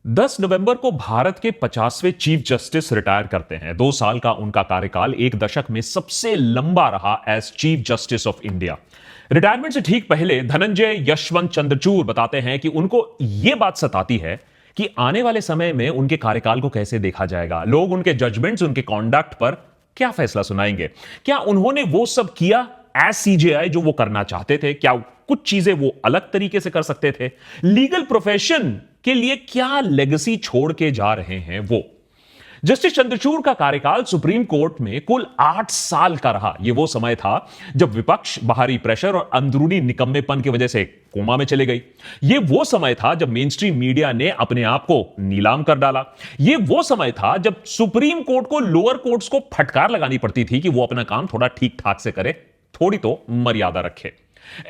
10 नवंबर को भारत के 50वें chief justice retire करते हैं। 2 साल का उनका कार्यकाल एक दशक में सबसे लंबा रहा as chief justice of India. Retirement से ठीक पहले धनंजय यशवंत चंद्रचूड़ बताते हैं कि उनको यह बात सताती है कि आने वाले समय में उनके कार्यकाल को कैसे देखा जाएगा। लोग उनके जजमेंट्स, उनके कॉन्डक्ट पर क्या फैसला सुनाएंगे। क्या उन्होंने वो सब किया एज सीजेआई जो वो करना चाहते थे? क्या कुछ चीजें वो अलग तरीके से कर सकते थे? लीगल प्रोफेशन के लिए क्या लेगेसी छोड़ के जा रहे हैं वो? जस्टिस चंद्रचूड़ का कार्यकाल सुप्रीम कोर्ट में कुल 8 साल का रहा। यह वो समय था जब विपक्ष बाहरी प्रेशर और अंदरूनी निकम्मेपन की वजह से कोमा में चले गई। यह वो समय था जब मेन स्ट्रीम मीडिया ने अपने आप को नीलाम कर डाला। यह वो समय था जब सुप्रीम कोर्ट को लोअर कोर्ट्स को फटकार लगानी पड़ती थी कि वो अपना काम थोड़ा ठीक ठाक से करे, थोड़ी तो मर्यादा रखे।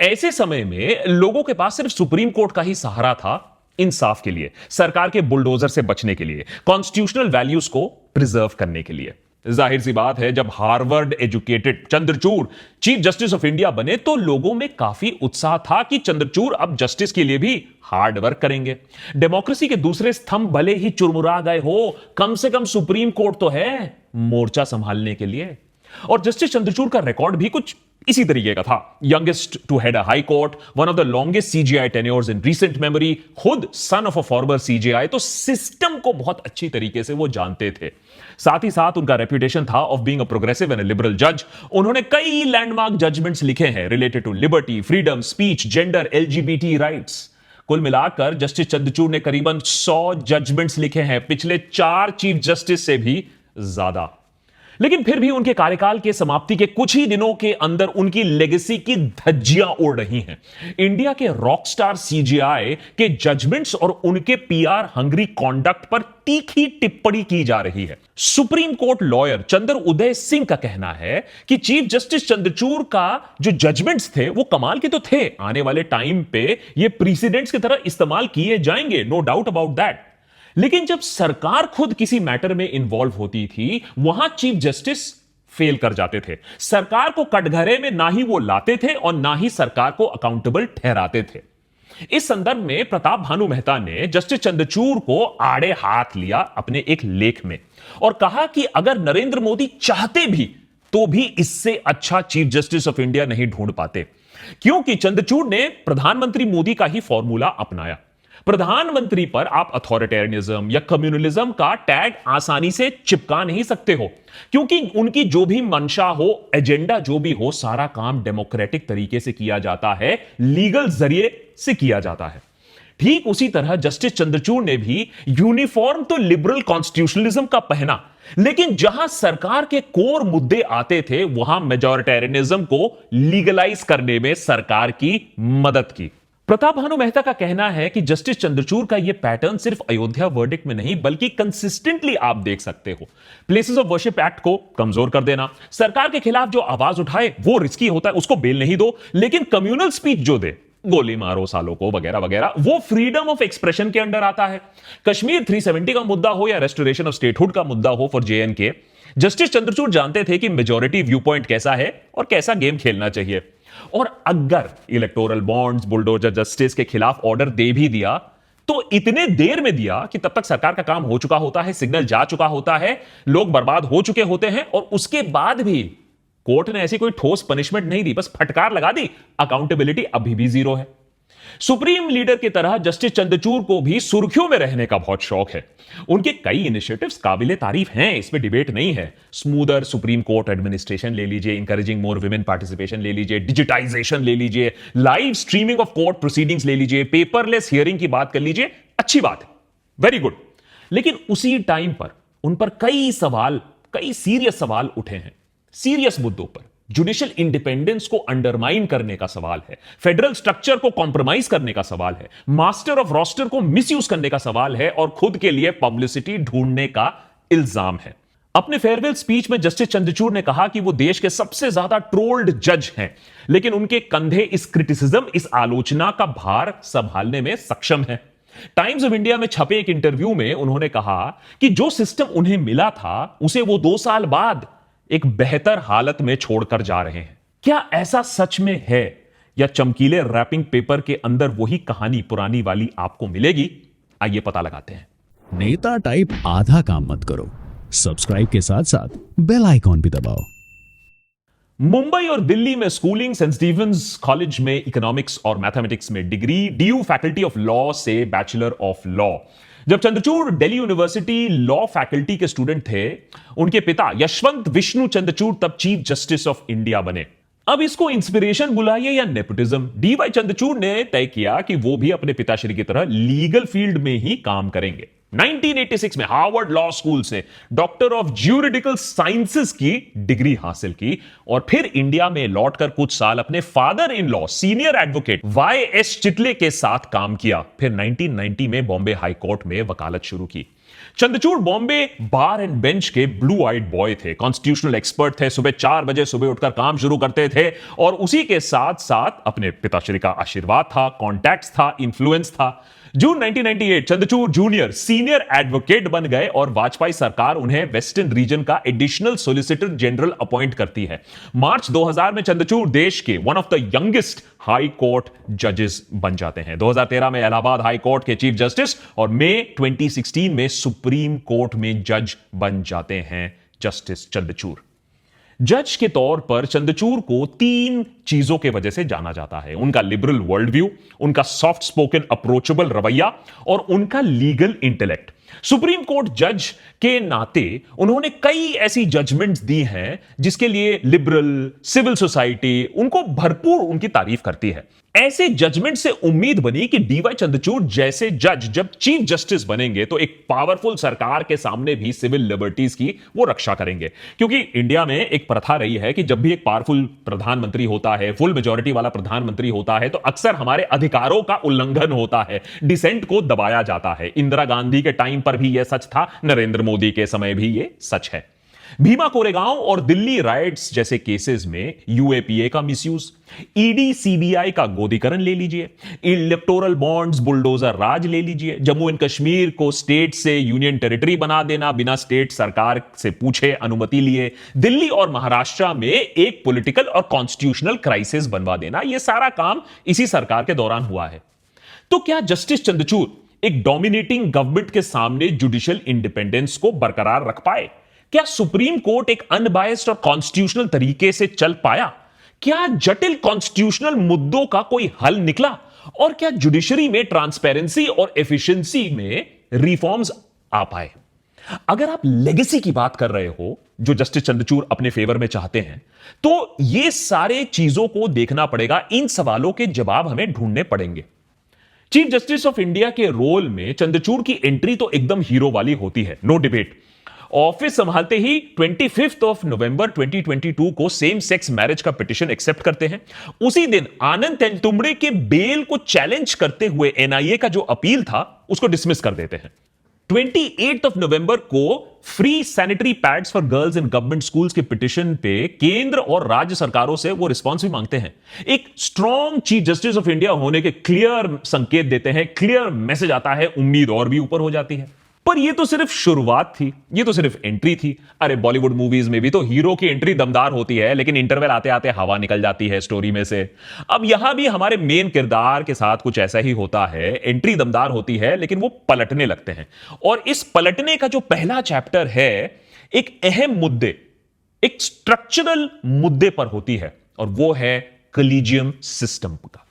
ऐसे समय में लोगों के पास सिर्फ सुप्रीम कोर्ट का ही सहारा था इंसाफ के लिए, सरकार के बुलडोजर से बचने के लिए, कॉन्स्टिट्यूशनल वैल्यूज को प्रिजर्व करने के लिए। जाहिर सी बात है, जब Harvard educated Chandrachud chief justice of India बने तो लोगों में काफी उत्साह था कि चंद्रचूड़ अब जस्टिस के लिए भी हार्ड वर्क करेंगे। डेमोक्रेसी के दूसरे स्तंभ भले ही चुरमुरा गए हो, कम से कम सुप्रीम कोर्ट तो है मोर्चा संभालने के लिए। और जस्टिस चंद्रचूड़ का रिकॉर्ड भी कुछ इसी तरीके का था। Youngest to head a high court, one of the longest CJI tenures in recent memory, खुद son of a former CJI, तो सिस्टम को बहुत अच्छी तरीके से वो जानते थे। साथ ही साथ उनका रेपुटेशन था of being a progressive and liberal जज। उन्होंने कई लैंडमार्क जजमेंट्स लिखे हैं related to liberty, freedom, speech, gender, LGBT rights. कुल मिलाकर जस्टिस चंद्रचूड़ ने करीबन 100 जजमेंट्स लिखे हैं, पिछले 4 चीफ जस्टिस से भी ज्यादा। लेकिन फिर भी उनके कार्यकाल के समाप्ति के कुछ ही दिनों के अंदर उनकी लेगेसी की धज्जियां उड़ रही हैं। इंडिया के रॉकस्टार सीजीआई के जजमेंट्स और उनके पीआर हंग्री कॉन्डक्ट पर तीखी टिप्पणी की जा रही है। सुप्रीम कोर्ट लॉयर चंद्र उदय सिंह का कहना है कि चीफ जस्टिस चंद्रचूड़ का जो जजमेंट्स थे वो कमाल के तो थे, आने वाले टाइम पे ये प्रेसिडेंट्स की तरह इस्तेमाल किए जाएंगे, नो डाउट अबाउट दैट। लेकिन जब सरकार खुद किसी मैटर में इन्वॉल्व होती थी, वहां चीफ जस्टिस फेल कर जाते थे। सरकार को कटघरे में ना ही वो लाते थे और ना ही सरकार को अकाउंटेबल ठहराते थे। इस संदर्भ में प्रताप भानु मेहता ने जस्टिस चंद्रचूड़ को आड़े हाथ लिया अपने एक लेख में और कहा कि अगर नरेंद्र मोदी चाहते भी तो भी इससे अच्छा चीफ जस्टिस ऑफ इंडिया नहीं ढूंढ पाते, क्योंकि चंद्रचूड़ ने प्रधानमंत्री मोदी का ही फॉर्मूला अपनाया। प्रधानमंत्री पर आप अथॉरिटेरियनिज्म या कम्युनलिज्म का टैग आसानी से चिपका नहीं सकते हो, क्योंकि उनकी जो भी मंशा हो, एजेंडा जो भी हो, सारा काम डेमोक्रेटिक तरीके से किया जाता है, लीगल जरिए से किया जाता है। ठीक उसी तरह जस्टिस चंद्रचूड़ ने भी यूनिफॉर्म तो लिबरल कॉन्स्टिट्यूशनलिज्म का पहना, लेकिन जहां सरकार के कोर मुद्दे आते थे वहां मेजॉरिटेरियनिज्म को लीगलाइज करने में सरकार की मदद की। प्रताप भानु मेहता का कहना है कि जस्टिस चंद्रचूड़ का यह पैटर्न सिर्फ अयोध्या वर्डिक्ट में नहीं बल्कि कंसिस्टेंटली आप देख सकते हो। प्लेसेस ऑफ वर्शिप एक्ट को कमजोर कर देना, सरकार के खिलाफ जो आवाज उठाए वो रिस्की होता है, उसको बेल नहीं दो, लेकिन कम्युनल स्पीच जो दे, गोली मारो सालों को वगैरह वगैरह, वो फ्रीडम ऑफ एक्सप्रेशन के अंडर आता है। कश्मीर 370 का मुद्दा हो या रेस्टोरेशन ऑफ स्टेटहुड का मुद्दा हो फॉर जेएनके, जस्टिस चंद्रचूड़ जानते थे कि मेजॉरिटी व्यू पॉइंट कैसा है और कैसा गेम खेलना चाहिए। और अगर इलेक्टोरल बॉन्ड्स, बुलडोजर जस्टिस के खिलाफ ऑर्डर दे भी दिया तो इतने देर में दिया कि तब तक सरकार का काम हो चुका होता है, सिग्नल जा चुका होता है, लोग बर्बाद हो चुके होते हैं, और उसके बाद भी कोर्ट ने ऐसी कोई ठोस पनिशमेंट नहीं दी, बस फटकार लगा दी। अकाउंटेबिलिटी अभी भी जीरो है। सुप्रीम लीडर की तरह जस्टिस चंद्रचूड़ को भी सुर्खियों में रहने का बहुत शौक है। उनके कई इनिशिएटिव्स काबिले तारीफ हैं, इसमें डिबेट नहीं है। स्मूदर सुप्रीम कोर्ट एडमिनिस्ट्रेशन ले लीजिए, इंकरेजिंग मोर विमेन पार्टिसिपेशन ले लीजिए, डिजिटाइजेशन ले लीजिए, live streaming of court proceedings ले लीजिए, पेपरलेस हियरिंग की बात कर लीजिए, अच्छी बात है, वेरी गुड। लेकिन उसी टाइम पर उन पर कई सीरियस सवाल उठे हैं, सीरियस मुद्दों पर। जुडिशियल इंडिपेंडेंस को अंडरमाइन करने का सवाल है, फेडरल स्ट्रक्चर को कॉम्प्रोमाइज करने का सवाल है, मास्टर ऑफ रोस्टर को मिसयूज करने का सवाल है, और खुद के लिए पब्लिसिटी ढूंढने का इल्जाम है। अपने फेयरवेल स्पीच में जस्टिस चंद्रचूड़ ने कहा कि वो देश के सबसे ज्यादा ट्रोल्ड जज हैं, लेकिन उनके कंधे इस क्रिटिसिज्म, इस आलोचना का भार संभालने में सक्षम है। टाइम्स ऑफ इंडिया में छपे एक इंटरव्यू में उन्होंने कहा कि जो सिस्टम उन्हें मिला था उसे वो 2 साल बाद एक बेहतर हालत में छोड़कर जा रहे हैं। क्या ऐसा सच में है, या चमकीले रैपिंग पेपर के अंदर वही कहानी पुरानी वाली आपको मिलेगी? आइए पता लगाते हैं। नेता टाइप आधा काम मत करो, सब्सक्राइब के साथ साथ बेल आइकॉन भी दबाओ। मुंबई और दिल्ली में स्कूलिंग, सेंट स्टीफेंस कॉलेज में इकोनॉमिक्स और मैथमेटिक्स में degree, DU faculty of law से बैचलर ऑफ लॉ। जब Chandrachud Delhi university law faculty के स्टूडेंट थे, उनके पिता यशवंत विष्णु चंद्रचूड़ तब चीफ जस्टिस ऑफ इंडिया बने। अब इसको इंस्पिरेशन बुलाइए या नेपोटिज्म, डीवाई चंद्रचूड़ ने तय किया कि वो भी अपने पिताश्री की तरह लीगल फील्ड में ही काम करेंगे। 1986 में हार्वर्ड लॉ स्कूल से डॉक्टर ऑफ ज्यूरिडिकल साइंसेस की डिग्री हासिल की और फिर इंडिया में लौटकर कुछ साल अपने father in law senior advocate Y S Chitale के साथ काम किया। फिर 1990 में बॉम्बे हाई कोर्ट में वकालत शुरू की। चंद्रचूड़ बॉम्बे बार एंड बेंच के ब्लू आइड बॉय थे, कॉन्स्टिट्यूशनल एक्सपर्ट थे, सुबह 4 बजे सुबह उठकर काम शुरू करते थे और उसी के साथ साथ अपने पिताश्री का आशीर्वाद था, कॉन्टैक्ट्स था, इन्फ्लुएंस था। जून 1998 चंद्रचूड़ जूनियर सीनियर एडवोकेट बन गए और वाजपेयी सरकार उन्हें वेस्टर्न रीजन का एडिशनल सॉलिसिटर जनरल अपॉइंट करती है। मार्च 2000 में चंद्रचूड़ देश के one of the youngest high court जजेस बन जाते हैं। 2013 में इलाहाबाद हाई कोर्ट के चीफ जस्टिस और मई 2016 में सुप्रीम कोर्ट में जज बन जाते हैं जस्टिस चंद्रचूड़। जज के तौर पर चंद्रचूड़ को 3 चीजों के वजह से जाना जाता है: उनका लिबरल वर्ल्ड व्यू, उनका सॉफ्ट स्पोकन अप्रोचेबल रवैया और उनका लीगल इंटेलेक्ट। सुप्रीम कोर्ट जज के नाते उन्होंने कई ऐसी जजमेंट्स दी हैं जिसके लिए लिबरल सिविल सोसाइटी उनको भरपूर उनकी तारीफ करती है। ऐसे जजमेंट से उम्मीद बनी कि डीवाई चंद्रचूड़ जैसे जज जब चीफ जस्टिस बनेंगे तो एक पावरफुल सरकार के सामने भी सिविल लिबर्टीज की वो रक्षा करेंगे, क्योंकि इंडिया में एक प्रथा रही है कि जब भी एक पावरफुल प्रधानमंत्री होता है, फुल मेजॉरिटी वाला प्रधानमंत्री होता है, तो अक्सर हमारे अधिकारों का उल्लंघन होता है, डिसेंट को दबाया जाता है। इंदिरा गांधी के टाइम पर भी यह सच था, नरेंद्र मोदी के समय भी यह सच है। भीमा कोरेगांव और दिल्ली राइट्स जैसे केसेस में यूएपीए का मिसयूज, ईडी सीबीआई का गोदीकरण ले लीजिए, इलेक्टोरल बॉन्ड्स, बुलडोजर राज ले लीजिए, जम्मू एंड कश्मीर को स्टेट से यूनियन टेरिटरी बना देना बिना स्टेट सरकार से पूछे अनुमति लिए, दिल्ली और महाराष्ट्र में एक पॉलिटिकल और कॉन्स्टिट्यूशनल क्राइसिस बनवा देना, यह सारा काम इसी सरकार के दौरान हुआ है। तो क्या जस्टिस चंद्रचूड़ एक डोमिनेटिंग गवर्नमेंट के सामने जुडिशियल इंडिपेंडेंस को बरकरार रख पाए? क्या सुप्रीम कोर्ट एक अनबायस्ड और कॉन्स्टिट्यूशनल तरीके से चल पाया? क्या जटिल कॉन्स्टिट्यूशनल मुद्दों का कोई हल निकला? और क्या जुडिशरी में ट्रांसपेरेंसी और एफिशिएंसी में रिफॉर्म्स आ पाए? अगर आप लेगेसी की बात कर रहे हो जो जस्टिस चंद्रचूड़ अपने फेवर में चाहते हैं, तो ये सारे चीजों को देखना पड़ेगा, इन सवालों के जवाब हमें ढूंढने पड़ेंगे। चीफ जस्टिस ऑफ इंडिया के रोल में चंद्रचूड़ की एंट्री तो एकदम हीरो वाली होती है, नो डिबेट। ऑफिस संभालते ही 25 नवंबर 2022 को सेम सेक्स मैरिज का पिटीशन एक्सेप्ट करते हैं। उसी दिन आनंद तेलतुंबड़े के बेल को चैलेंज करते हुए एनआईए का जो अपील था उसको डिसमिस कर देते हैं। 28 नवंबर को free sanitary pads for girls in government schools के पिटीशन पे केंद्र और राज्य सरकारों से वो रिस्पॉन्स भी मांगते हैं। एक strong chief justice of India होने के क्लियर संकेत देते हैं, क्लियर मैसेज आता है, उम्मीद और भी ऊपर हो जाती है। पर यह तो सिर्फ शुरुआत थी, यह तो सिर्फ एंट्री थी। अरे बॉलीवुड मूवीज में भी तो हीरो की एंट्री दमदार होती है, लेकिन इंटरवल आते आते हवा निकल जाती है स्टोरी में से। अब यहां भी हमारे मेन किरदार के साथ कुछ ऐसा ही होता है, एंट्री दमदार होती है लेकिन वो पलटने लगते हैं। और इस पलटने का जो पहला चैप्टर है एक अहम मुद्दे, एक स्ट्रक्चरल मुद्दे पर होती है, और वो है कलीजियम सिस्टम का।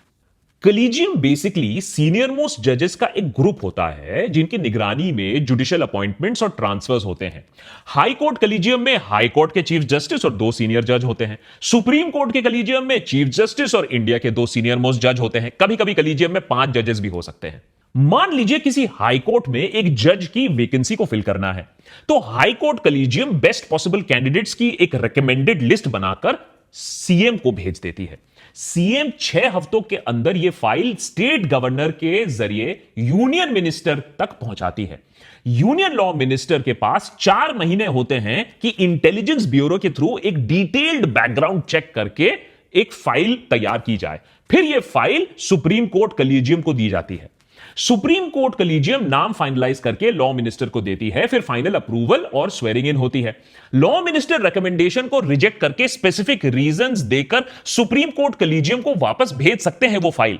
कलीजियम बेसिकली सीनियर मोस्ट जजेस का एक ग्रुप होता है जिनकी निगरानी में जुडिशियल अपॉइंटमेंट्स और ट्रांसफर्स होते हैं। हाई कोर्ट कलीजियम में हाई कोर्ट के चीफ जस्टिस और 2 सीनियर जज होते हैं। सुप्रीम कोर्ट के कलीजियम में चीफ जस्टिस और इंडिया के 2 सीनियर मोस्ट जज होते हैं। कभी कभी कलीजियम में 5 जजेस भी हो सकते हैं। मान लीजिए किसी हाई कोर्ट में एक जज की वैकेंसी को फिल करना है, तो high court collegium best possible candidates की एक रिकमेंडेड लिस्ट बनाकर सीएम को भेज देती है। सीएम 6 हफ्तों के अंदर यह फाइल स्टेट गवर्नर के जरिए यूनियन मिनिस्टर तक पहुंचाती है। यूनियन लॉ मिनिस्टर के पास 4 महीने होते हैं कि इंटेलिजेंस ब्यूरो के थ्रू एक डिटेल्ड बैकग्राउंड चेक करके एक फाइल तैयार की जाए। फिर यह फाइल सुप्रीम कोर्ट कलीजियम को दी जाती है। सुप्रीम कोर्ट कलीजियम नाम फाइनलाइज करके लॉ मिनिस्टर को देती है। फिर फाइनल अप्रूवल और स्वेरिंग इन होती है। लॉ मिनिस्टर रिकमेंडेशन को रिजेक्ट करके स्पेसिफिक रीजंस देकर सुप्रीम कोर्ट कलीजियम को वापस भेज सकते हैं वो फाइल।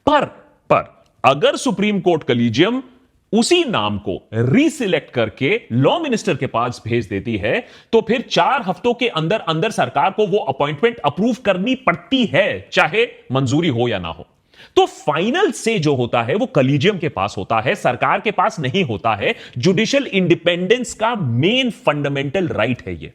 पर अगर सुप्रीम कोर्ट कलीजियम उसी नाम को रीसिलेक्ट करके लॉ मिनिस्टर के पास भेज देती है, तो फिर 4 हफ्तों के अंदर अंदर सरकार को वो अपॉइंटमेंट अप्रूव करनी पड़ती है, चाहे मंजूरी हो या ना हो। तो फाइनल से जो होता है वो कलीजियम के पास होता है, सरकार के पास नहीं होता है। जुडिशियल इंडिपेंडेंस का मेन फंडामेंटल राइट है ये।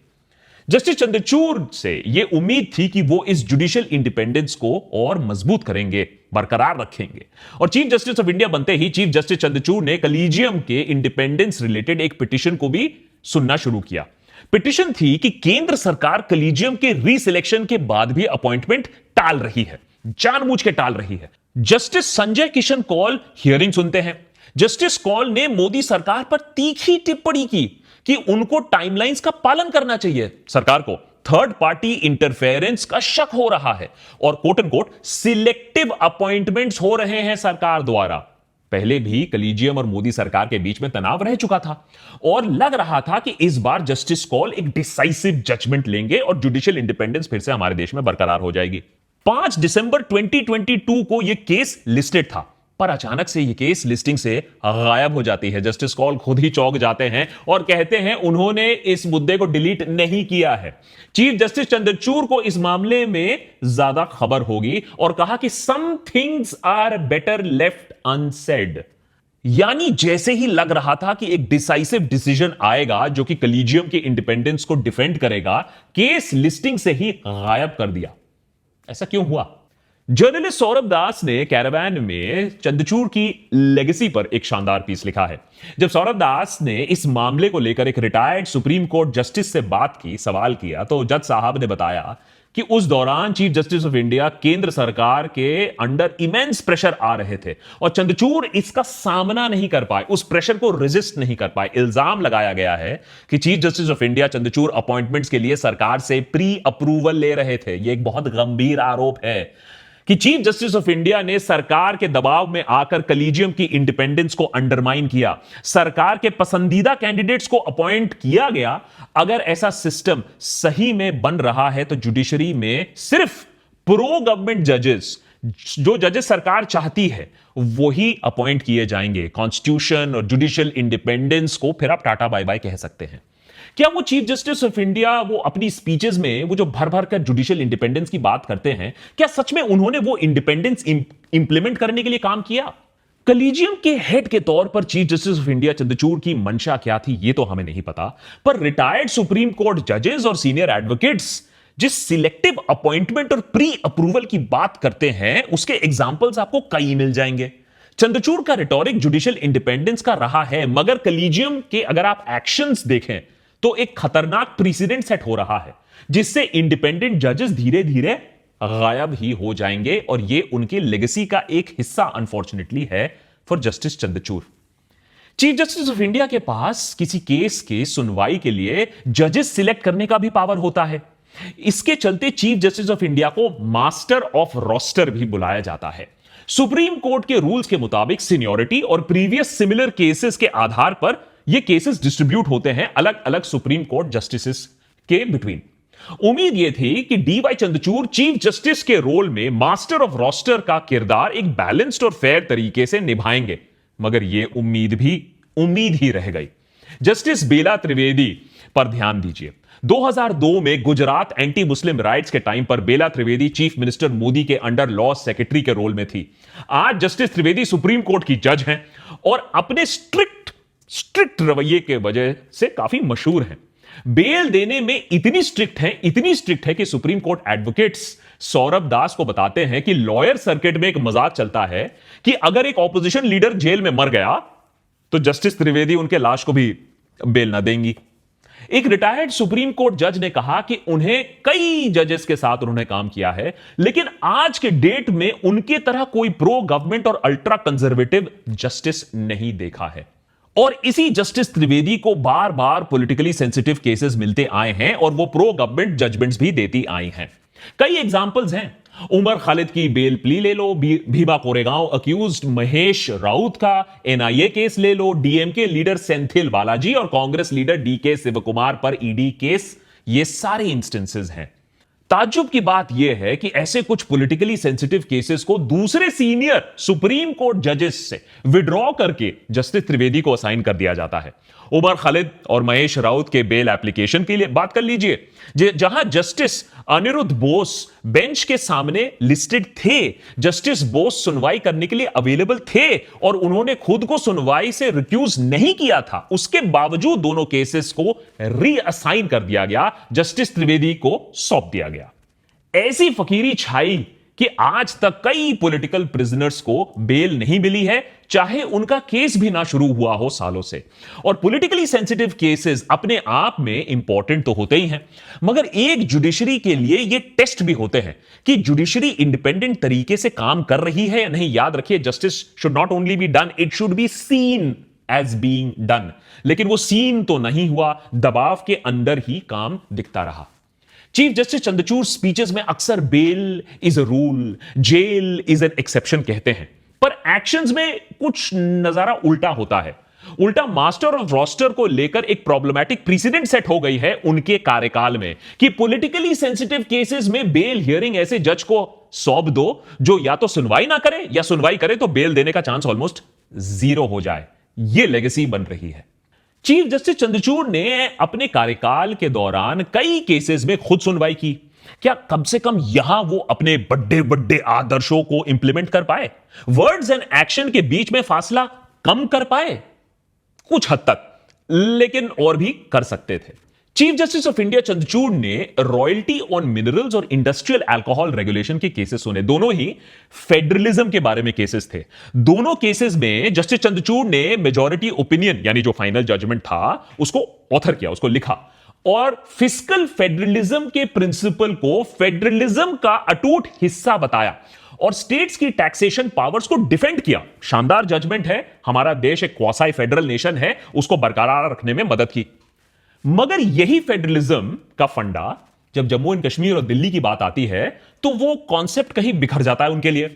जस्टिस चंद्रचूड़ से यह उम्मीद थी कि वो इस जुडिशियल इंडिपेंडेंस को और मजबूत करेंगे, बरकरार रखेंगे। और चीफ जस्टिस ऑफ इंडिया बनते ही चीफ जस्टिस चंद्रचूड़ ने कलीजियम के इंडिपेंडेंस रिलेटेड एक पिटीशन को भी सुनना शुरू किया। पिटीशन थी कि केंद्र सरकार कलीजियम के रीसिलेक्शन के बाद भी अपॉइंटमेंट टाल रही है, जानबूझ के टाल रही है। जस्टिस संजय किशन कौल हियरिंग सुनते हैं। जस्टिस कौल ने मोदी सरकार पर तीखी टिप्पणी की कि उनको टाइमलाइंस का पालन करना चाहिए। सरकार को थर्ड पार्टी इंटरफेरेंस का शक हो रहा है और quote end quote selective appointments हो रहे हैं सरकार द्वारा। पहले भी कलीजियम और मोदी सरकार के बीच में तनाव रह चुका था और लग रहा था कि इस बार जस्टिस कौल एक डिसाइसिव जजमेंट लेंगे और जुडिशियल इंडिपेंडेंस फिर से हमारे देश में बरकरार हो जाएगी। 5 दिसंबर 2022 को यह केस लिस्टेड था, पर अचानक से यह केस लिस्टिंग से गायब हो जाती है। जस्टिस कौल खुद ही चौंक जाते हैं और कहते हैं उन्होंने इस मुद्दे को डिलीट नहीं किया है। चीफ जस्टिस चंद्रचूड़ को इस मामले में ज्यादा खबर होगी और कहा कि some things are better left unsaid. यानी जैसे ही लग रहा था कि एक डिसाइसिव डिसीजन आएगा जो कि कलीजियम के इंडिपेंडेंस को डिफेंड करेगा, केस लिस्टिंग से ही गायब कर दिया। ऐसा क्यों हुआ? जर्नलिस्ट सौरभ दास ने कैरावैन में चंद्रचूड़ की लेगेसी पर एक शानदार पीस लिखा है। जब सौरभ दास ने इस मामले को लेकर एक रिटायर्ड सुप्रीम कोर्ट जस्टिस से बात की, सवाल किया, तो जज साहब ने बताया कि उस दौरान चीफ जस्टिस ऑफ इंडिया केंद्र सरकार के अंडर इमेंस प्रेशर आ रहे थे और चंद्रचूड़ इसका सामना नहीं कर पाए, उस प्रेशर को रेजिस्ट नहीं कर पाए। इल्जाम लगाया गया है कि chief justice of India Chandrachud appointments के लिए सरकार से प्री अप्रूवल ले रहे थे। यह एक बहुत गंभीर आरोप है कि चीफ जस्टिस ऑफ इंडिया ने सरकार के दबाव में आकर कलीजियम की इंडिपेंडेंस को अंडरमाइन किया। सरकार के पसंदीदा कैंडिडेट्स को अपॉइंट किया गया। अगर ऐसा सिस्टम सही में बन रहा है तो जुडिशरी में सिर्फ प्रो गवर्नमेंट जजेस, जो जजेस सरकार चाहती है, वही अपॉइंट किए जाएंगे। कॉन्स्टिट्यूशन और जुडिशियल इंडिपेंडेंस को फिर आप टाटा बाय बाय कह सकते हैं। क्या वो चीफ जस्टिस ऑफ इंडिया वो अपनी स्पीचेस में वो जो भर भर कर जुडिशियल इंडिपेंडेंस की बात करते हैं, क्या सच में उन्होंने वो इंडिपेंडेंस इंप्लीमेंट करने के लिए काम किया? कलीजियम के हेड के तौर पर chief justice of India Chandrachud की मंशा क्या थी, ये तो हमें नहीं पता, पर रिटायर्ड सुप्रीम कोर्ट जजेस और सीनियर एडवोकेट्स जिस सिलेक्टिव अपॉइंटमेंट और प्री अप्रूवल की बात करते हैं, उसके एग्जाम्पल्स आपको कई मिल जाएंगे। चंद्रचूड़ का रिटोरिक जुडिशियल इंडिपेंडेंस का रहा है, मगर कलीजियम के अगर आप एक्शंस देखें तो एक खतरनाक प्रेसिडेंट सेट हो रहा है जिससे इंडिपेंडेंट जजेस धीरे धीरे गायब ही हो जाएंगे और यह उनकी लेगेसी का एक हिस्सा अनफॉर्चुनेटली है for justice Chandrachud. Chief justice of India के पास किसी केस की सुनवाई के लिए जजेस सिलेक्ट करने का भी पावर होता है। इसके चलते चीफ जस्टिस ऑफ इंडिया को मास्टर ऑफ रोस्टर भी बुलाया जाता है। सुप्रीम कोर्ट के रूल्स के मुताबिक सीनियरिटी और प्रीवियस सिमिलर केसेस के आधार पर ये केसेस डिस्ट्रीब्यूट होते हैं अलग अलग सुप्रीम कोर्ट जस्टिसेस के बिटवीन। उम्मीद यह थी कि डीवाई चंद्रचूड़ चीफ जस्टिस के रोल में मास्टर ऑफ रोस्टर का किरदार एक बैलेंस्ड और फेयर तरीके से निभाएंगे, मगर यह उम्मीद ही रह गई। जस्टिस बेला त्रिवेदी पर ध्यान दीजिए। 2002 में गुजरात एंटी मुस्लिम राइट्स के टाइम पर बेला त्रिवेदी चीफ मिनिस्टर मोदी के अंडर लॉ सेक्रेटरी के रोल में थी। आज जस्टिस त्रिवेदी सुप्रीम कोर्ट की जज हैं और अपने स्ट्रिक्ट रवैये के वजह से काफी मशहूर हैं। बेल देने में इतनी स्ट्रिक्ट है कि सुप्रीम कोर्ट एडवोकेट्स सौरभ दास को बताते हैं कि लॉयर सर्किट में एक मजाक चलता है कि अगर एक ऑपोजिशन लीडर जेल में मर गया तो जस्टिस त्रिवेदी उनके लाश को भी बेल ना देंगी। एक रिटायर्ड सुप्रीम कोर्ट जज ने कहा कि उन्हें कई जजेस के साथ उन्होंने काम किया है, लेकिन आज के डेट में उनके तरह कोई प्रो गवर्नमेंट और अल्ट्रा कंजर्वेटिव जस्टिस नहीं देखा है। और इसी जस्टिस त्रिवेदी को बार बार पॉलिटिकली सेंसिटिव केसेस मिलते आए हैं और वो प्रो गवर्नमेंट जजमेंट्स भी देती आई हैं। कई एग्जांपल्स हैं। उमर खालिद की बेल प्ली ले लो, भीमा कोरेगांव अक्यूज्ड महेश राउत का एनआईए केस ले लो, डीएमके लीडर सेंथिल बालाजी और कांग्रेस लीडर डीके शिवकुमार पर ईडी केस, ये सारे इंस्टेंसेस हैं। ताज्जुब की बात यह है कि ऐसे कुछ पॉलिटिकली सेंसिटिव केसेस को दूसरे सीनियर सुप्रीम कोर्ट जजेस से विड्रॉ करके जस्टिस त्रिवेदी को असाइन कर दिया जाता है। उमर खालिद और महेश राउत के बेल एप्लीकेशन के लिए बात कर लीजिए, जहां जस्टिस अनिरुद्ध बोस बेंच के सामने लिस्टेड थे, जस्टिस बोस सुनवाई करने के लिए अवेलेबल थे और उन्होंने खुद को सुनवाई से रिक्यूज नहीं किया था, उसके बावजूद दोनों केसेस को रीअसाइन कर दिया गया, जस्टिस त्रिवेदी को सौंप दिया गया। ऐसी फकीरी छाई कि आज तक कई पॉलिटिकल प्रिजनर्स को बेल नहीं मिली है, चाहे उनका केस भी ना शुरू हुआ हो सालों से। और पॉलिटिकली सेंसिटिव केसेस अपने आप में इंपॉर्टेंट तो होते ही हैं, मगर एक जुडिशरी के लिए ये टेस्ट भी होते हैं कि जुडिशरी इंडिपेंडेंट तरीके से काम कर रही है या नहीं। याद रखिए, justice should not only be done, it should be seen as being done. लेकिन वो सीन तो नहीं हुआ, दबाव के अंदर ही काम दिखता रहा। चीफ जस्टिस चंद्रचूड़ स्पीचेस में अक्सर bail is a rule, jail is an exception कहते हैं, पर एक्शंस में कुछ नजारा उल्टा होता है। उल्टा मास्टर और रोस्टर को लेकर एक प्रॉब्लमैटिक प्रेसिडेंट सेट हो गई है उनके कार्यकाल में कि पॉलिटिकली सेंसिटिव केसेस में बेल हियरिंग ऐसे जज को सौंप दो जो या तो सुनवाई ना करे या सुनवाई करे तो बेल देने का चांस ऑलमोस्ट जीरो हो जाए। यह लेगेसी बन रही है। चीफ जस्टिस चंद्रचूड़ ने अपने कार्यकाल के दौरान कई केसेस में खुद सुनवाई की। क्या कम से कम यहां वो अपने बड़े बड़े आदर्शों को इंप्लीमेंट कर पाए? वर्ड्स एंड एक्शन के बीच में फासला कम कर पाए? कुछ हद तक, लेकिन और भी कर सकते थे। Chief justice of India Chandrachud ने रॉयल्टी ऑन मिनरल्स और इंडस्ट्रियल अल्कोहल रेगुलेशन के केसेस सुने। दोनों ही फेडरलिज्म के बारे में केसेस थे। दोनों केसेस में जस्टिस चंद्रचूड़ ने मेजॉरिटी ओपिनियन यानी जो फाइनल जजमेंट था उसको ऑथर किया, उसको लिखा और फिस्कल फेडरलिज्म के प्रिंसिपल को फेडरलिज्म का अटूट हिस्सा बताया और स्टेट्स की टैक्सेशन पावर्स को डिफेंड किया। शानदार जजमेंट है। हमारा देश एक क्वासाई फेडरल नेशन है, उसको बरकरार रखने में मदद की। मगर यही फेडरलिज्म का फंडा जब जम्मू एंड कश्मीर और दिल्ली की बात आती है तो वो कॉन्सेप्ट कहीं बिखर जाता है उनके लिए।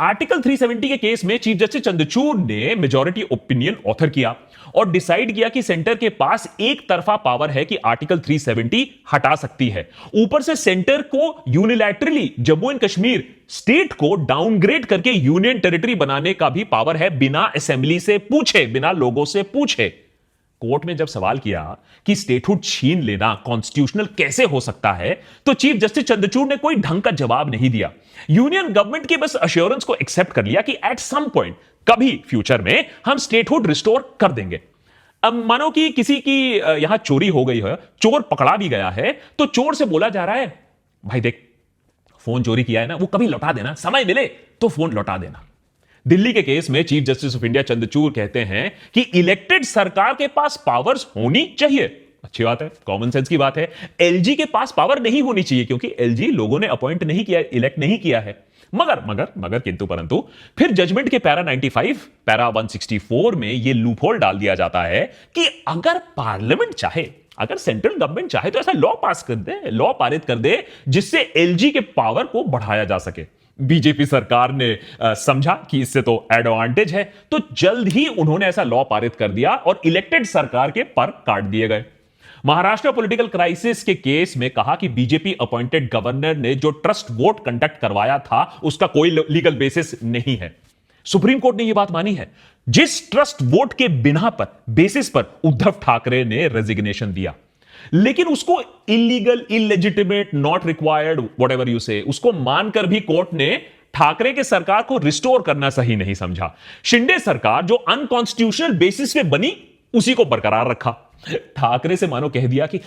आर्टिकल 370 के केस में चीफ जस्टिस चंद्रचूड़ ने मेजॉरिटी ओपिनियन ऑथर किया और डिसाइड किया कि सेंटर के पास एक तरफा पावर है कि आर्टिकल 370 हटा सकती है। ऊपर से सेंटर को unilaterally Jammu and Kashmir state को डाउनग्रेड करके यूनियन टेरिटरी बनाने का भी पावर है, बिना असेंबली से पूछे, बिना लोगों से पूछे। कोर्ट में जब सवाल किया कि स्टेटहुड छीन लेना कॉन्स्टिट्यूशनल कैसे हो सकता है, तो चीफ जस्टिस चंद्रचूड़ ने कोई ढंग का जवाब नहीं दिया। यूनियन गवर्नमेंट के बस अश्योरेंस को एक्सेप्ट कर लिया कि एट सम पॉइंट, कभी फ्यूचर में हम स्टेटहुड रिस्टोर कर देंगे। अब मानो कि किसी की यहां चोरी हो गई है, चोर पकड़ा भी गया है, तो चोर से बोला जा रहा है, भाई देख, फोन चोरी किया है ना, वो कभी लौटा देना, समय मिले तो फोन लौटा देना। दिल्ली के केस में chief justice of India Chandrachud कहते हैं कि इलेक्टेड सरकार के पास पावर्स होनी चाहिए। अच्छी बात है, कॉमन सेंस की बात है। एलजी के पास पावर नहीं होनी चाहिए क्योंकि एलजी लोगों ने अपॉइंट नहीं किया, इलेक्ट नहीं किया है। मगर किंतु परंतु फिर जजमेंट के पैरा 95, पैरा 164 में यह लूपहोल डाल दिया जाता है कि अगर पार्लियामेंट चाहे, अगर सेंट्रल गवर्नमेंट चाहे तो ऐसा लॉ पास कर दे, लॉ पारित कर दे जिससे एलजी के पावर को बढ़ाया जा सके। बीजेपी सरकार ने समझा कि इससे तो एडवांटेज है, तो जल्द ही उन्होंने ऐसा लॉ पारित कर दिया और इलेक्टेड सरकार के पर काट दिए गए। महाराष्ट्र पॉलिटिकल क्राइसिस के केस में कहा कि बीजेपी अपॉइंटेड गवर्नर ने जो ट्रस्ट वोट कंडक्ट करवाया था उसका कोई लीगल बेसिस नहीं है। सुप्रीम कोर्ट ने यह बात मानी है। जिस ट्रस्ट वोट के बिना पर, बेसिस पर उद्धव ठाकरे ने रेजिग्नेशन दिया, लेकिन उसको illegal, illegitimate, not required, whatever you से, उसको मानकर भी कोर्ट ने ठाकरे के सरकार को रिस्टोर करना सही नहीं समझा। शिंदे सरकार जो अनकॉन्स्टिट्यूशनल बेसिस पे बनी उसी को बरकरार रखा। ठाकरे से मानो कह दिया कि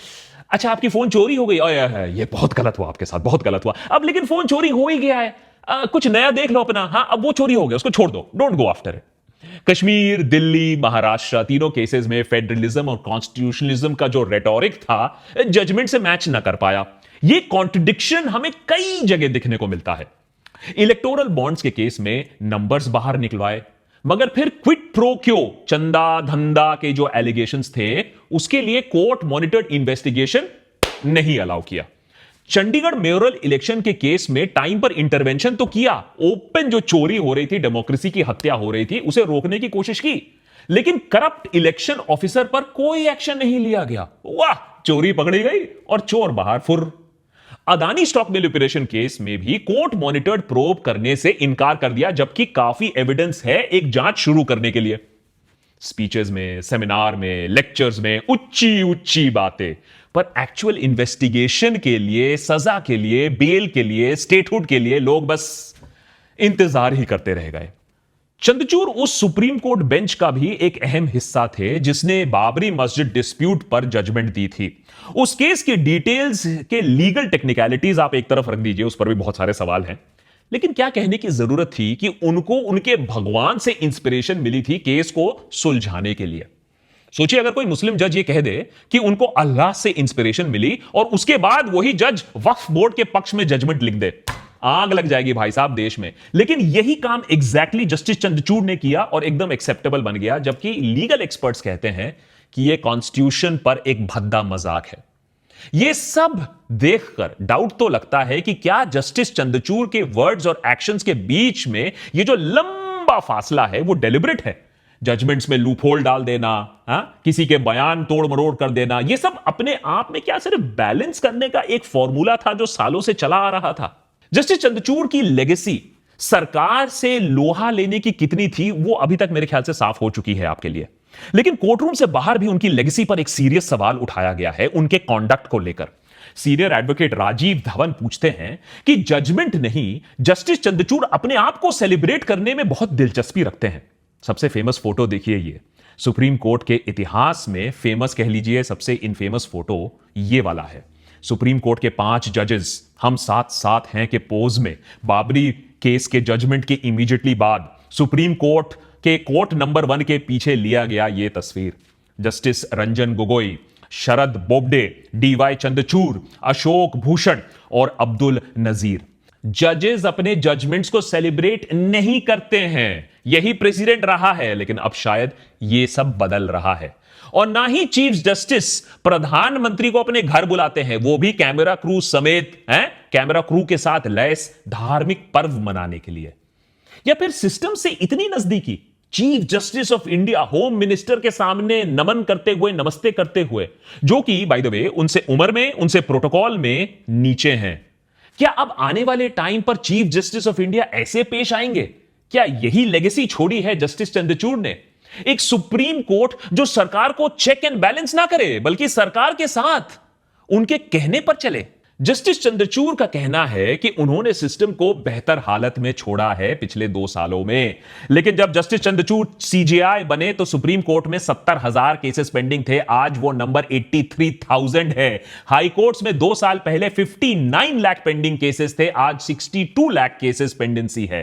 अच्छा आपकी फोन चोरी हो गई, ये बहुत गलत हुआ आपके साथ, बहुत गलत हुआ, अब लेकिन फोन चोरी हो ही गया है, कुछ नया देख लो अपना, हाँ अब वो चोरी हो गया, उसको छोड़ दो, don't go after it. Kashmir, Delhi, Maharashtra, तीनों केसेस में फेडरलिज्म और कॉन्स्टिट्यूशनलिज्म का जो रेटोरिक था जजमेंट से मैच ना कर पाया। यह कॉन्ट्रडिक्शन हमें कई जगह दिखने को मिलता है। इलेक्टोरल बॉन्ड्स के केस में नंबर्स बाहर निकलवाए, मगर फिर क्विट प्रो क्यो, चंदा धंधा के जो एलिगेशंस थे उसके लिए कोर्ट मॉनिटर्ड इन्वेस्टिगेशन नहीं अलाउ किया। चंडीगढ़ मेयोरल इलेक्शन के केस में टाइम पर इंटरवेंशन तो किया, ओपन जो चोरी हो रही थी, डेमोक्रेसी की हत्या हो रही थी, उसे रोकने की कोशिश की, लेकिन करप्ट इलेक्शन ऑफिसर पर कोई एक्शन नहीं लिया गया। वाह, चोरी पकड़ी गई और चोर बाहर फुर। अदानी स्टॉक मैनिपुलेशन केस में भी कोर्ट मॉनिटर्ड प्रोब करने से इनकार कर दिया, जबकि काफी एविडेंस है एक जांच शुरू करने के लिए। स्पीचेस में, सेमिनार में, लेक्चर्स में ऊंची ऊंची बातें, पर एक्चुअल इन्वेस्टिगेशन के लिए, सजा के लिए, बेल के लिए, स्टेटहुड के लिए लोग बस इंतजार ही करते रह गए। चंद्रचूड़ उस सुप्रीम कोर्ट बेंच का भी एक अहम हिस्सा थे जिसने बाबरी मस्जिद डिस्प्यूट पर जजमेंट दी थी। उस केस के डिटेल्स के लीगल टेक्निकलिटीज आप एक तरफ रख दीजिए, उस पर भी बहुत सारे सवाल हैं, लेकिन क्या कहने की जरूरत थी कि उनको उनके भगवान से इंस्पिरेशन मिली थी केस को सुलझाने के लिए। सोचिए अगर कोई मुस्लिम जज ये कह दे कि उनको अल्लाह से इंस्पिरेशन मिली और उसके बाद वही जज वक्फ बोर्ड के पक्ष में जजमेंट लिख दे, आग लग जाएगी भाई साहब देश में। लेकिन यही काम एग्जैक्टली जस्टिस चंद्रचूड़ ने किया और एकदम एक्सेप्टेबल बन गया, जबकि लीगल एक्सपर्ट्स कहते हैं कि यह कॉन्स्टिट्यूशन पर एक भद्दा मजाक है। यह सब देखकर डाउट तो लगता है कि क्या जस्टिस चंद्रचूड़ के वर्ड्स और एक्शंस के बीच में यह जो लंबा फासला है वो डेलिबरेट है। जजमेंट्स में लूपहोल डाल देना, किसी के बयान तोड़ मरोड़ कर देना, यह सब अपने आप में क्या सिर्फ बैलेंस करने का एक फॉर्मूला था जो सालों से चला आ रहा था। जस्टिस चंद्रचूड़ की लेगेसी सरकार से लोहा लेने की कितनी थी वो अभी तक मेरे ख्याल से साफ हो चुकी है आपके लिए, लेकिन कोर्टरूम से बाहर भी उनकी लेगेसी पर एक सीरियस सवाल उठाया गया है, उनके कॉन्डक्ट को लेकर। सीनियर एडवोकेट राजीव धवन पूछते हैं कि जजमेंट नहीं, जस्टिस चंद्रचूड़ अपने आप को सेलिब्रेट करने में बहुत दिलचस्पी रखते हैं। सबसे फेमस फोटो देखिए, ये सुप्रीम कोर्ट के इतिहास में फेमस कह लीजिए सबसे इनफेमस फोटो ये वाला है। सुप्रीम कोर्ट के 5 जजेस हम साथ साथ हैं के पोज में बाबरी केस के जजमेंट के इमीडिएटली बाद सुप्रीम कोर्ट के कोर्ट नंबर 1 के पीछे लिया गया यह तस्वीर। जस्टिस रंजन गोगोई, शरद बोबडे, डीवाई चंद्रचूड़, अशोक भूषण और अब्दुल नजीर। जजेस अपने जजमेंट्स को सेलिब्रेट नहीं करते हैं, यही प्रेसिडेंट रहा है, लेकिन अब शायद यह सब बदल रहा है। और ना ही चीफ जस्टिस प्रधानमंत्री को अपने घर बुलाते हैं, वो भी कैमरा क्रू समेत, कैमरा क्रू के साथ लैस धार्मिक पर्व मनाने के लिए। या फिर सिस्टम से इतनी नजदीकी, chief justice of India home minister के सामने नमन करते हुए, नमस्ते करते हुए, जो कि बाय द वे उनसे उम्र में, उनसे प्रोटोकॉल में नीचे हैं। क्या अब आने वाले टाइम पर चीफ जस्टिस ऑफ इंडिया ऐसे पेश आएंगे? क्या यही लेगेसी छोड़ी है जस्टिस चंद्रचूड़ ने? एक सुप्रीम कोर्ट जो सरकार को चेक एंड बैलेंस ना करे, बल्कि सरकार के साथ उनके कहने पर चले। जस्टिस चंद्रचूड़ का कहना है कि उन्होंने सिस्टम को बेहतर हालत में छोड़ा है पिछले 2 सालों में, लेकिन जब जस्टिस चंद्रचूड़ सीजेआई बने तो सुप्रीम कोर्ट में 70,000 केसेस पेंडिंग थे, आज वो नंबर 83,000 है। हाई कोर्ट्स में 2 साल पहले 59 लाख पेंडिंग केसेस थे, आज 62 लाख केसेस पेंडेंसी है।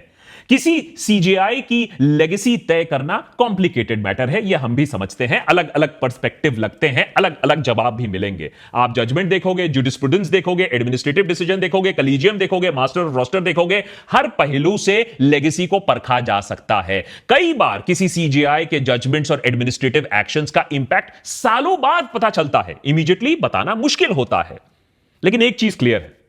किसी सीजेआई की लेगेसी तय करना कॉम्प्लिकेटेड मैटर है, यह हम भी समझते हैं। अलग अलग पर्सपेक्टिव लगते हैं, अलग अलग जवाब भी मिलेंगे। आप जजमेंट देखोगे, जुडिस्प्रूडेंस देखोगे, एडमिनिस्ट्रेटिव डिसीजन देखोगे, कलीजियम देखोगे, मास्टर रोस्टर देखोगे, हर पहलू से लेगेसी को परखा जा सकता है। कई बार किसी सीजेआई के जजमेंट्स और एडमिनिस्ट्रेटिव एक्शंस का इंपैक्ट सालों बाद पता चलता है, इमीडिएटली बताना मुश्किल होता है। लेकिन एक चीज क्लियर है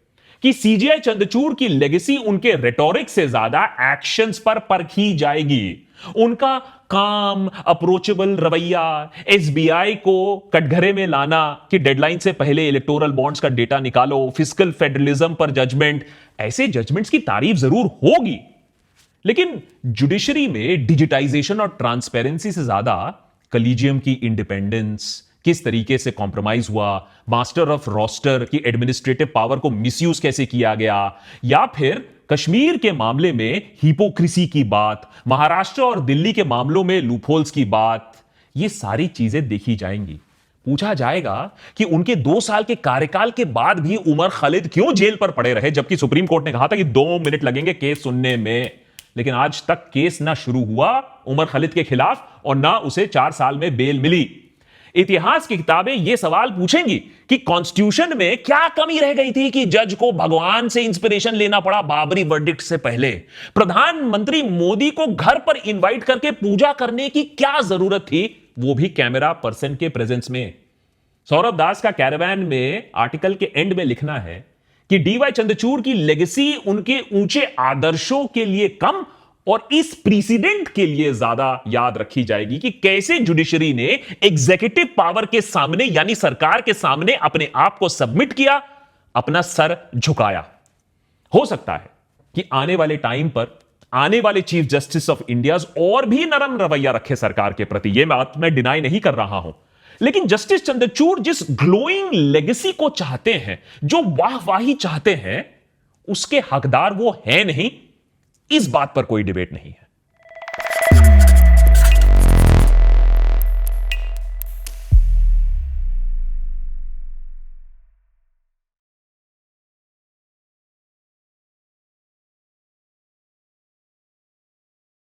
कि सीजेआई चंद्रचूड़ की लेगेसी उनके रेटोरिक से ज्यादा एक्शंस पर परखी जाएगी। उनका काम, अप्रोचेबल रवैया, एसबीआई को कटघरे में लाना कि डेडलाइन से पहले इलेक्टोरल बॉन्ड्स का डेटा निकालो, फिस्कल फेडरलिज्म पर जजमेंट, ऐसे जजमेंट्स की तारीफ जरूर होगी, लेकिन जुडिशरी में डिजिटाइजेशन और ट्रांसपेरेंसी से ज्यादा कलीजियम की इंडिपेंडेंस, किस तरीके से कॉम्प्रोमाइज हुआ, मास्टर ऑफ रोस्टर की एडमिनिस्ट्रेटिव पावर को मिसयूज कैसे किया गया, या फिर कश्मीर के मामले में हिपोक्रेसी की बात, महाराष्ट्र और दिल्ली के मामलों में लूपहोल्स की बात, ये सारी चीजें देखी जाएंगी। पूछा जाएगा कि उनके 2 साल के कार्यकाल के बाद भी उमर खालिद क्यों जेल पर पड़े रहे, जबकि सुप्रीम कोर्ट ने कहा था कि 2 मिनट लगेंगे केस सुनने में। लेकिन आज तक केस ना शुरू हुआ उमर खालिद के खिलाफ और ना उसे 4 साल में बेल मिली। इतिहास की किताबें यह सवाल पूछेंगी कि कॉन्स्टिट्यूशन में क्या कमी रह गई थी कि जज को भगवान से इंस्पिरेशन लेना पड़ा बाबरी वर्डिक्ट से पहले। प्रधानमंत्री मोदी को घर पर इनवाइट करके पूजा करने की क्या जरूरत थी, वो भी कैमरा पर्सन के प्रेजेंस में। सौरभ दास का कैरावैन में आर्टिकल के एंड में लिखना है कि डीवाई चंद्रचूड़ की लेगेसी उनके ऊंचे आदर्शों के लिए कम और इस प्रेसिडेंट के लिए ज्यादा याद रखी जाएगी कि कैसे जुडिशरी ने एग्जीक्यूटिव पावर के सामने, यानी सरकार के सामने, अपने आप को सबमिट किया, अपना सर झुकाया। हो सकता है कि आने वाले टाइम पर आने वाले चीफ जस्टिस ऑफ इंडिया और भी नरम रवैया रखे सरकार के प्रति, यह बात मैं डिनाई नहीं कर रहा हूं। लेकिन जस्टिस चंद्रचूड़ जिस ग्लोइंग लेगेसी को चाहते हैं, जो वाहवाही चाहते हैं, उसके हकदार वो है नहीं, इस बात पर कोई डिबेट नहीं है।